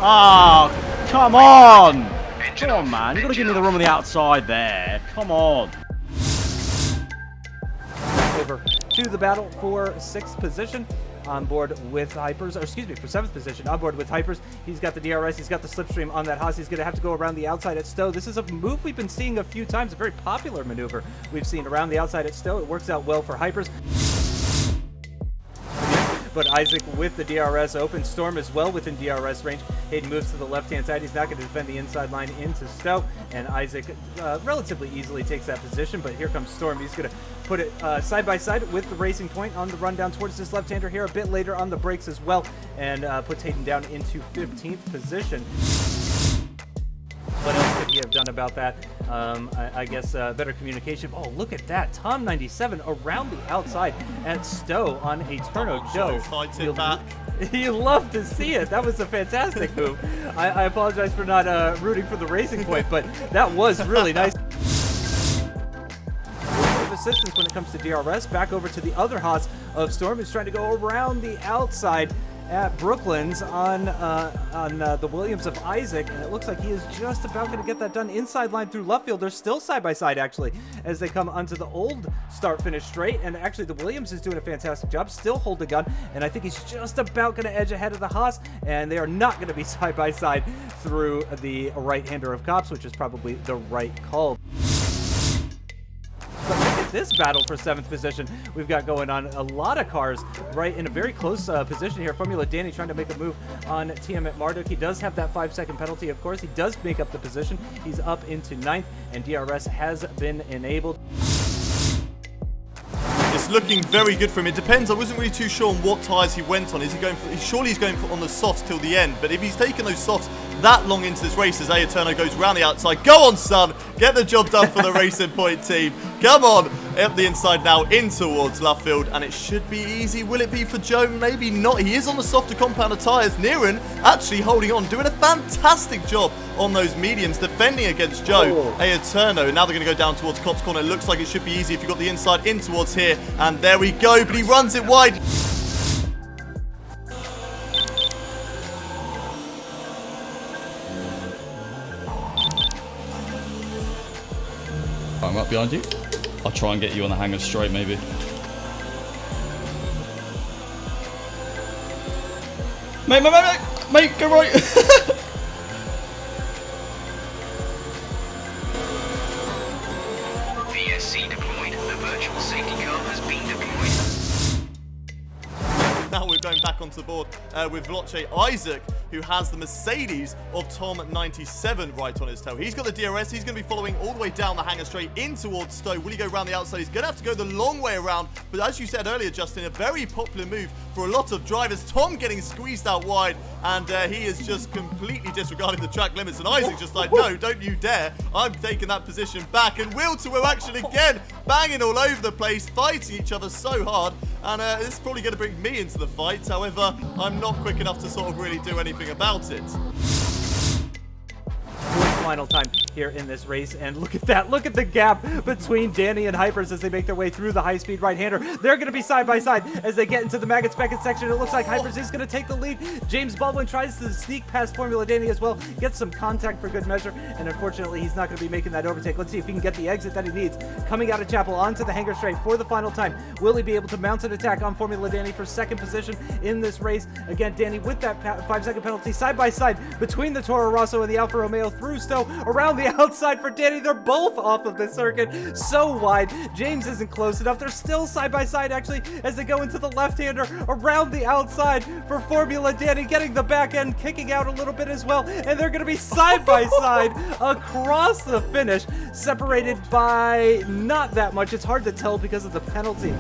Oh, come on! Come on, man. You gotta give me the room on the outside there. Come on. Over to the battle for 6th position. On board with Hypers, or excuse me, for 7th position, on board with Hypers. He's got the DRS, he's got the slipstream on that Haas. He's going to have to go around the outside at Stowe. This is a move we've been seeing a few times, a very popular maneuver we've seen around the outside at Stowe. It works out well for Hypers. But Isaac with the DRS open. Storm as well within DRS range. Hayden moves to the left-hand side. He's not going to defend the inside line into Stowe. And Isaac relatively easily takes that position. But here comes Storm. He's going to put it side by side with the Racing Point on the run down towards this left-hander here a bit later on the brakes as well. And puts Hayden down into 15th position. What else could he have done about that? I guess better communication. Oh, look at that. Tom 97 around the outside at Stowe on a Turno Joe. Fights it back. You love to see it. That was a fantastic move. I apologize for not rooting for the Racing Point, but that was really nice. Assistance when it comes to DRS. Back over to the other Haas of Storm, who's trying to go around the outside at Brooklyn's on the Williams of Isaac, and it looks like he is just about going to get that done inside line through left field. They're still side by side actually as they come onto the old start-finish straight, and actually the Williams is doing a fantastic job, still hold the gun, and I think he's just about going to edge ahead of the Haas, and they are not going to be side by side through the right-hander of Cops, which is probably the right call. This battle for 7th position we've got going on. A lot of cars right in a very close position here. Formula Danny trying to make a move on TM at Marduk. He does have that 5-second penalty, of course. He does make up the position. He's up into 9th, and DRS has been enabled. It's looking very good for him. It depends. I wasn't really too sure on what tyres he went on. Is he going for, surely he's going for on the softs till the end, but if he's taken those softs that long into this race as Turno goes around the outside, go on, son, get the job done for the Racing Point team. Come on, up the inside now in towards Luffield, and it should be easy. Will it be for Joe? Maybe not. He is on the softer compound of tyres. Niran actually holding on, doing a fantastic job on those mediums, defending against Joe. Turno, now they're going to go down towards Cops Corner. It looks like it should be easy if you've got the inside in towards here, and there we go, but he runs it wide. I'm up behind you. I'll try and get you on the hanger straight, maybe. Mate, go right. VSC deployed. The virtual safety car has been deployed. Now we're going back onto the board with Veloce Isaac, who has the Mercedes of Tom 97 right on his tail. He's got the DRS. He's going to be following all the way down the hangar straight in towards Stowe. Will he go around the outside? He's going to have to go the long way around. But as you said earlier, Justin, a very popular move for a lot of drivers. Tom getting squeezed out wide, and he is just completely disregarding the track limits. And Isaac's just like, no, don't you dare. I'm taking that position back. And Will to Will action again, banging all over the place, fighting each other so hard. And this is probably going to bring me into the fight. However, I'm not quick enough to sort of really do anything about it. Final time here in this race, and look at that. Look at the gap between Danny and Hypers as they make their way through the high-speed right-hander. They're going to be side by side as they get into the Maggots Beckett section. It looks like Hypers is going to take the lead. James Baldwin tries to sneak past Formula Danny as well, gets some contact for good measure, and unfortunately he's not going to be making that overtake. Let's see if he can get the exit that he needs. Coming out of Chapel onto the hangar straight for the final time. Will he be able to mount an attack on Formula Danny for 2nd position in this race? Again, Danny with that 5-second penalty side by side between the Toro Rosso and the Alfa Romeo through Stowe, around the outside for Danny. They're both off of the circuit so wide. James isn't close enough. They're still side by side actually as they go into the left-hander around the outside for Formula Danny, getting the back end, kicking out a little bit as well, and they're going to be side by side across the finish, separated by not that much. It's hard to tell because of the penalty.